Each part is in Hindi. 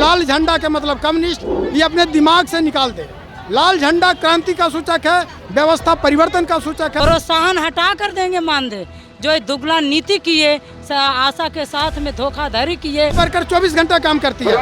लाल झंडा के मतलब कम्युनिस्ट ये अपने दिमाग से निकाल दे। लाल झंडा क्रांति का सूचक है, व्यवस्था परिवर्तन का सूचक है। प्रोत्साहन हटा कर देंगे मानदेय, जो दुगला नीति किए, आशा के साथ में धोखाधड़ी किए। वर्कर 24 घंटा काम करती है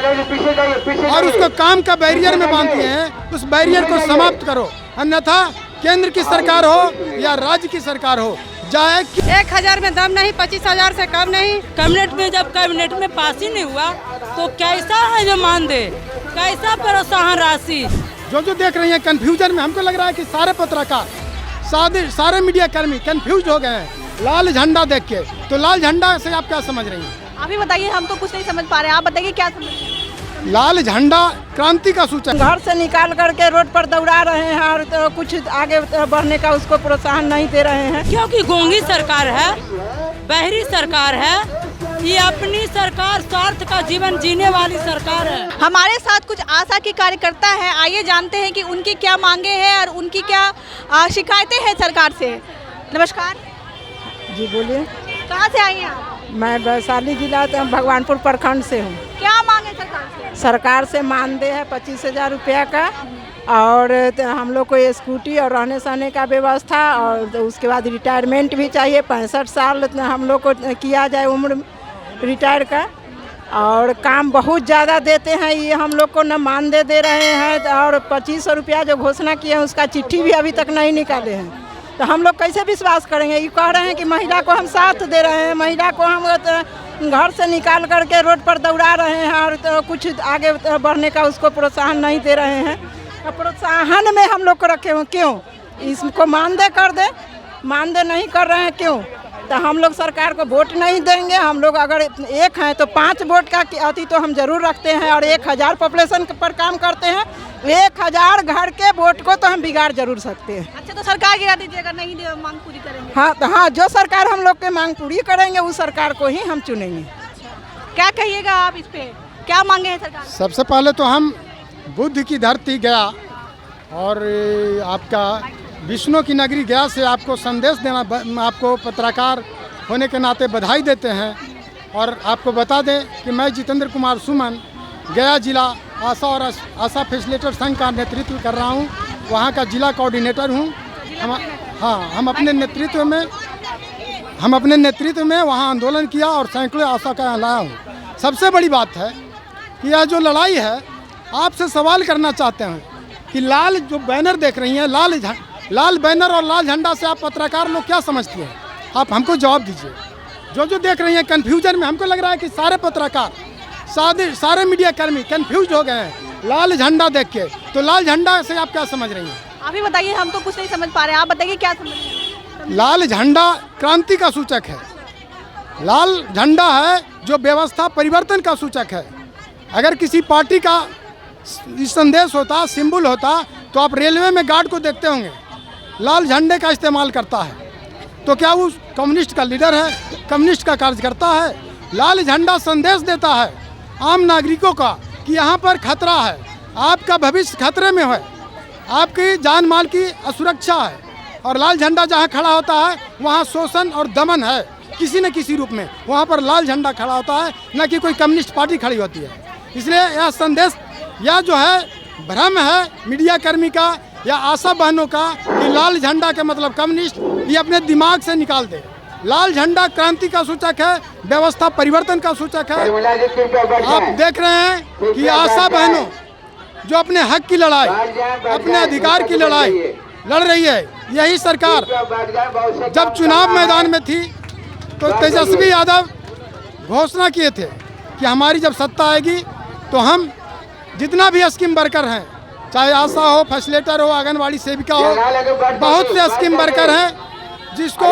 और उसको काम का बैरियर में बांधती हैं। उस बैरियर को समाप्त करो, अन्यथा केंद्र की सरकार हो या राज्य की सरकार हो जाए। 1000 में दम नहीं, 25,000 से कम नहीं। कैबिनेट में जब कैबिनेट में पास ही नहीं हुआ तो कैसा है जो मानदेय, कैसा प्रोत्साहन राशि। जो देख रही हैं कंफ्यूजन में, हमको लग रहा है कि सारे पत्रकार सारे मीडिया कर्मी कंफ्यूज हो गए हैं लाल झंडा देख के। तो लाल झंडा से आप क्या समझ रही हैं? अभी बताइए, हम तो कुछ नहीं समझ पा रहे हैं, आप बताइए क्या समझ रहे हैं? लाल झंडा क्रांति का सूचक। घर से निकाल करके रोड पर दौड़ा रहे हैं और तो कुछ आगे बढ़ने का उसको प्रोत्साहन नहीं दे रहे हैं। क्योंकि गूंगी सरकार है, बहरी सरकार है, ये अपनी सरकार स्वार्थ का जीवन जीने वाली सरकार है। हमारे साथ कुछ आशा के कार्यकर्ता हैं, आइए जानते हैं कि उनकी क्या मांगे हैं और उनकी क्या शिकायतें हैं सरकार से। नमस्कार जी बोलिए। कहाँ से आई हैं आप? मैं वैशाली जिला भगवानपुर प्रखंड से हूँ। क्या मांगे सरकार से? सरकार से मानदेय है 25,000 रुपया का, और हम लोग को स्कूटी और रहने सहने का व्यवस्था, और उसके बाद रिटायरमेंट भी चाहिए। 65 साल हम लोग को किया जाए उम्र रिटायर का, और काम बहुत ज़्यादा देते हैं। ये हम लोग को न मानदेय दे रहे हैं, और 2500 रुपया जो घोषणा किए हैं उसका चिट्ठी भी अभी तक नहीं निकाले हैं। तो हम लोग कैसे विश्वास करेंगे? ये कह रहे हैं कि महिला को हम साथ दे रहे हैं, महिला को हम घर से निकाल करके रोड पर दौड़ा रहे हैं और तो कुछ आगे बढ़ने का उसको प्रोत्साहन नहीं दे रहे हैं। प्रोत्साहन में हम लोग को रखे हुए क्यों? इसको मानदेय कर दे, मानदेय नहीं कर रहे हैं क्यों? तो हम लोग सरकार को वोट नहीं देंगे। हम लोग अगर एक हैं तो 5 वोट का अति तो हम जरूर रखते हैं, और 1000 पॉपुलेशन पर काम करते हैं। 1000 घर के वोट को तो हम बिगाड़ जरूर सकते हैं। अच्छा, तो सरकार गिरा दीजिए अगर नहीं मांग पूरी करेंगे। हाँ तो हाँ, जो सरकार हम लोग के मांग पूरी करेंगे उस सरकार को ही हम चुनेंगे। क्या कहिएगा आप इस पे, क्या मांगे हैं सरकार? सबसे पहले तो हम बुद्ध की धरती गया और आपका विष्णु की नगरी गया से आपको संदेश देना, आपको पत्रकार होने के नाते बधाई देते हैं। और आपको बता दें कि मैं जितेंद्र कुमार सुमन गया जिला आशा और आशा फैसिलिटेटर संघ का नेतृत्व कर रहा हूं, वहां का जिला कोऑर्डिनेटर हूं। हम अपने नेतृत्व में वहां आंदोलन किया और सैकड़ों आशा का लाया हूं। सबसे बड़ी बात है कि यह जो लड़ाई है, आपसे सवाल करना चाहते हैं कि लाल जो बैनर देख रही हैं, लाल बैनर और लाल झंडा से आप पत्रकार लोग क्या समझती हैं? आप हमको जवाब दीजिए। जो देख रही हैं कंफ्यूजन में, हमको लग रहा है कि सारे पत्रकार सारे मीडिया कर्मी कंफ्यूज हो गए हैं लाल झंडा देख के। तो लाल झंडा से आप क्या समझ रही हैं? अभी बताइए, हम तो कुछ नहीं समझ पा रहे हैं, आप बताइए क्या समझ रहे हैं? लाल झंडा क्रांति का सूचक है। लाल झंडा है जो व्यवस्था परिवर्तन का सूचक है। अगर किसी पार्टी का संदेश होता, सिंबल होता, तो आप रेलवे में गार्ड को देखते होंगे लाल झंडे का इस्तेमाल करता है। तो क्या वो कम्युनिस्ट का लीडर है, कम्युनिस्ट का कार्यकर्ता है? लाल झंडा संदेश देता है आम नागरिकों का कि यहाँ पर खतरा है, आपका भविष्य खतरे में है, आपकी जान माल की असुरक्षा है। और लाल झंडा जहाँ खड़ा होता है वहाँ शोषण और दमन है किसी न किसी रूप में। वहाँ पर लाल झंडा खड़ा होता है, न कि कोई कम्युनिस्ट पार्टी खड़ी होती है। इसलिए यह संदेश, यह जो है भ्रम है मीडिया कर्मी का या आशा बहनों का कि लाल झंडा के मतलब कम्युनिस्ट, ये अपने दिमाग से निकाल दे। लाल झंडा क्रांति का सूचक है, व्यवस्था परिवर्तन का सूचक है। आप देख रहे हैं कि आशा बहनों जो अपने हक की लड़ाई, अपने अधिकार की लड़ाई लड़ रही है, यही सरकार जब चुनाव मैदान में थी तो तेजस्वी यादव घोषणा किए थे कि हमारी जब सत्ता आएगी तो हम जितना भी स्कीम वर्कर हैं, चाहे आशा हो, फैसिलिटेटर हो, आंगनवाड़ी सेविका हो, बहुत से स्कीम वर्कर हैं जिसको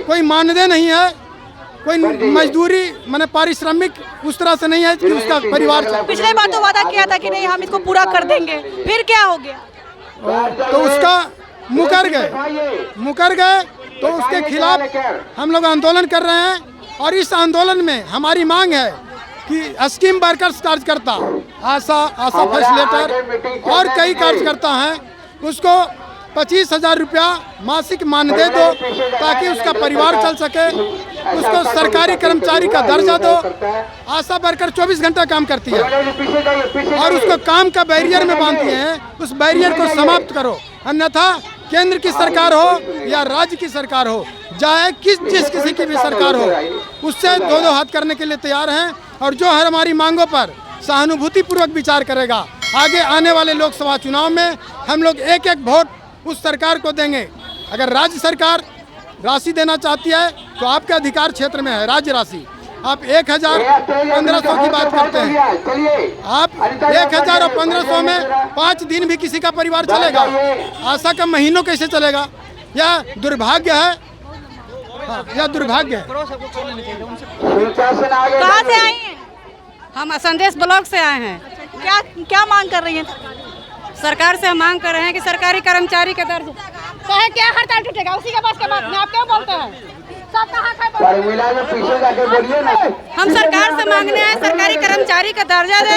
कोई मानदेय नहीं है, कोई मजदूरी माने पारिश्रमिक उस तरह से नहीं है कि उसका परिवार चले। पिछले बार तो वादा किया था कि नहीं हम इसको पूरा कर देंगे, फिर क्या हो गया? तो उसका मुकर गए तो उसके खिलाफ हम लोग आंदोलन कर रहे हैं। और इस आंदोलन में हमारी मांग है कि स्कीम वर्कर्स कार्यकर्ता, आशा फैसिलिटेटर और कई कार्यकर्ता हैं, उसको 25,000 रुपया मासिक मानदेय दो ताकि उसका परिवार चल सके। उसको सरकारी कर्मचारी का दर्जा दो। आशा वर्कर 24 घंटा काम करती है और उसको काम का बैरियर में बांधती हैं, उस बैरियर को समाप्त करो, अन्यथा केंद्र की सरकार हो या राज्य की सरकार हो, चाहे जिस किसी की भी सरकार हो, उससे दो हाथ करने के लिए तैयार हैं। और जो हमारी मांगों पर सहानुभूतिपूर्वक विचार करेगा, आगे आने वाले लोकसभा चुनाव में हम लोग एक एक वोट उस सरकार को देंगे। अगर राज्य सरकार राशि देना चाहती है तो आपके अधिकार क्षेत्र में है राज्य राशि। आप 1000-1500 की बात करते हैं, आप 1000 और 1500 में 5 दिन भी किसी का परिवार चलेगा? आशा का महीनों कैसे चलेगा? यह दुर्भाग्य है, हाँ, यह दुर्भाग्य है। कहाँ से आई हैं? हम संदेश ब्लॉक से आए हैं। क्या क्या मांग कर रही हैं? सरकार से हम मांग कर रहे हैं कि सरकारी कर्मचारी के दर्ज चाहे क्या हड़ताल टूटेगा उसी के पास के बात में आप क्या बोलते हैं? सब कहाँ हम सरकार से मांगने हैं सरकारी कर्मचारी का दर्जा दे।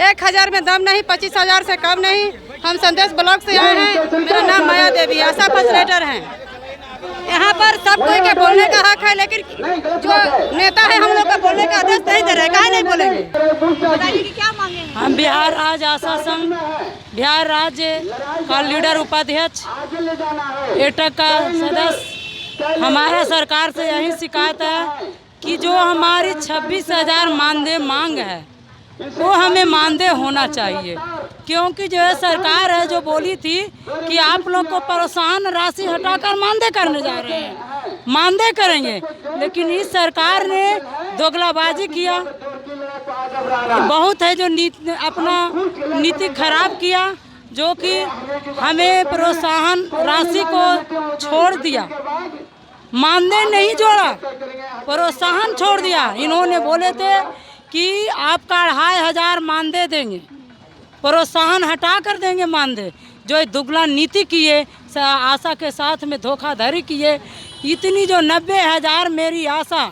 1000 में दम नहीं, 25,000 से कम नहीं। हम संदेश ब्लॉक से आए हैं। मेरा नाम माया देवी, आशा फैसिलिटेटर हैं। यहाँ पर सब कोई के बोलने का हक है, लेकिन जो नेता है हम लोग का बोलने का आदेश नहीं दे रहे, काहे नहीं बोलेंगे? बताइए कि क्या मांगे हैं? हम बिहार राज्य आशा संघ, बिहार राज्य का लीडर उपाध्यक्ष, एटक का सदस्य, हमारा सरकार से यही शिकायत है कि जो हमारी 26,000 मानदेय मांग है वो हमें मानदेय होना चाहिए, क्योंकि जो है सरकार है जो बोली थी कि आप लोग को प्रोत्साहन राशि हटाकर मानदेय करने जा रहे हैं, मानदेय करेंगे, लेकिन इस सरकार ने दोगलाबाजी किया, बहुत है जो अपना नीति खराब किया, जो कि हमें प्रोत्साहन राशि को छोड़ दिया, मानदेय नहीं जोड़ा, प्रोत्साहन छोड़ दिया। इन्होंने बोले थे कि आपका 2500 मानदेय देंगे, प्रोत्साहन हटा कर देंगे मानदेय। जो दुगला नीति किए, आशा के साथ में धोखाधड़ी किए, इतनी जो 90,000 मेरी आशा,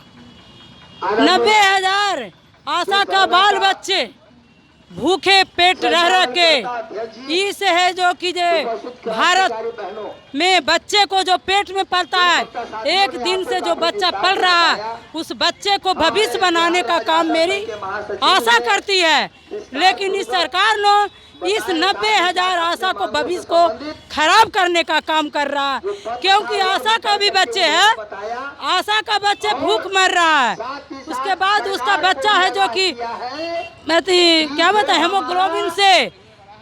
90,000 आशा का बाल बच्चे भूखे पेट रह के इस है जो कि भारत में बच्चे को जो पेट में पलता है, एक दिन से जो बच्चा पल रहा है, उस बच्चे को भविष्य बनाने का काम मेरी आशा करती है। लेकिन इस सरकार ने इस 90,000 आशा को भविष्य को खराब करने का काम कर रहा है, क्योंकि आशा का भी बच्चे है, आशा का बच्चे भूख मर रहा है। उसके बाद उसका बच्चा है जो कि क्या बताए हेमोग्लोबिन से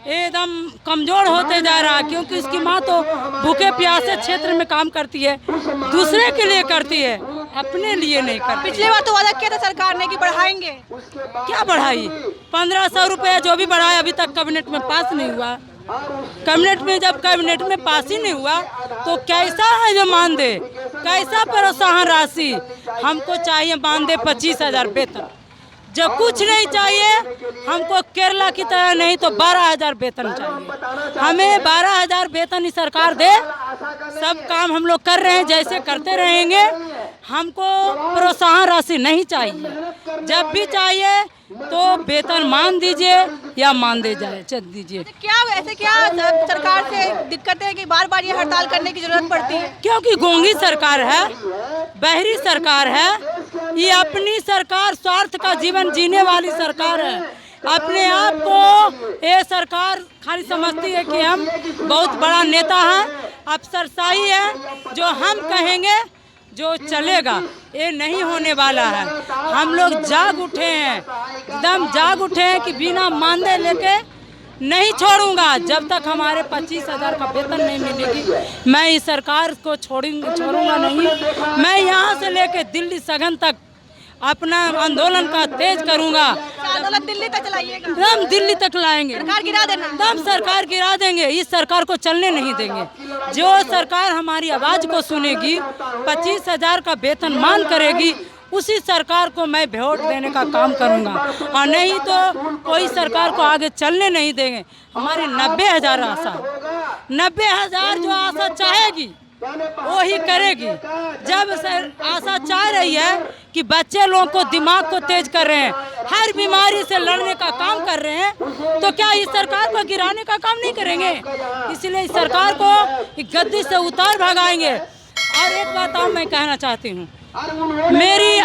एकदम कमजोर होते जा रहा है, क्योंकि उसकी माँ तो भूखे प्यासे क्षेत्र में काम करती है, दूसरे के लिए करती है, अपने लिए नहीं करती। पिछली बार तो वादा किया था सरकार ने कि बढ़ाएंगे, क्या बढ़ाई? 1500 रुपया जो भी बढ़ाया अभी तक कैबिनेट में पास नहीं हुआ। कैबिनेट में जब कैबिनेट में पास ही नहीं हुआ तो कैसा है जो मानदेय, कैसा प्रोत्साहन राशि? हमको चाहिए मानदेय 25,000 वेतन, जब कुछ नहीं चाहिए हमको केरला की तरह, नहीं तो 12,000 वेतन चाहिए। हमें 12,000 वेतन ही सरकार दे, सब काम हम लोग कर रहे हैं जैसे करते रहेंगे, हमको प्रोत्साहन राशि नहीं चाहिए। जब भी चाहिए तो वेतन मान दीजिए या मान दे जाए चल दीजिए। क्या ऐसे क्या सरकार से दिक्कत है कि बार बार ये हड़ताल करने की जरूरत पड़ती है? क्योंकि गूंगी सरकार है, बहरी सरकार है, ये अपनी सरकार स्वार्थ का जीवन जीने वाली सरकार है। अपने आप को ये सरकार खाली समझती है कि हम बहुत बड़ा नेता हैं, अफसरशाही है, जो हम कहेंगे जो चलेगा, ये नहीं होने वाला है। हम लोग जाग उठे हैं, एकदम जाग उठे हैं कि बिना मानदेय लेके नहीं छोड़ूंगा। जब तक हमारे 25,000 का वेतन नहीं मिलेगी मैं इस सरकार को छोड़ूंगा नहीं। मैं यहाँ से लेके दिल्ली सघन तक अपना आंदोलन का तेज करूंगा। आंदोलन दिल्ली तक चलाइएगा? हम दिल्ली तक लाएंगे, सरकार गिरा देना, हम सरकार गिरा देंगे, इस सरकार को चलने नहीं देंगे। जो सरकार हमारी आवाज को सुनेगी, 25,000 का वेतन मान करेगी, उसी सरकार को मैं वोट देने का काम करूंगा, और नहीं तो कोई सरकार को आगे चलने नहीं देंगे। हमारी 90,000 आशा, 90,000 जो आशा चाहेगी वो ही करेगी। जब आशा चाह रही है कि बच्चे लोगों को दिमाग को तेज कर रहे हैं, हर बीमारी से लड़ने का काम कर रहे हैं, तो क्या इस सरकार को गिराने का काम नहीं करेंगे? इसलिए इस सरकार को गद्दी से उतार भगाएंगे। और एक बात और मैं कहना चाहती हूँ, मेरी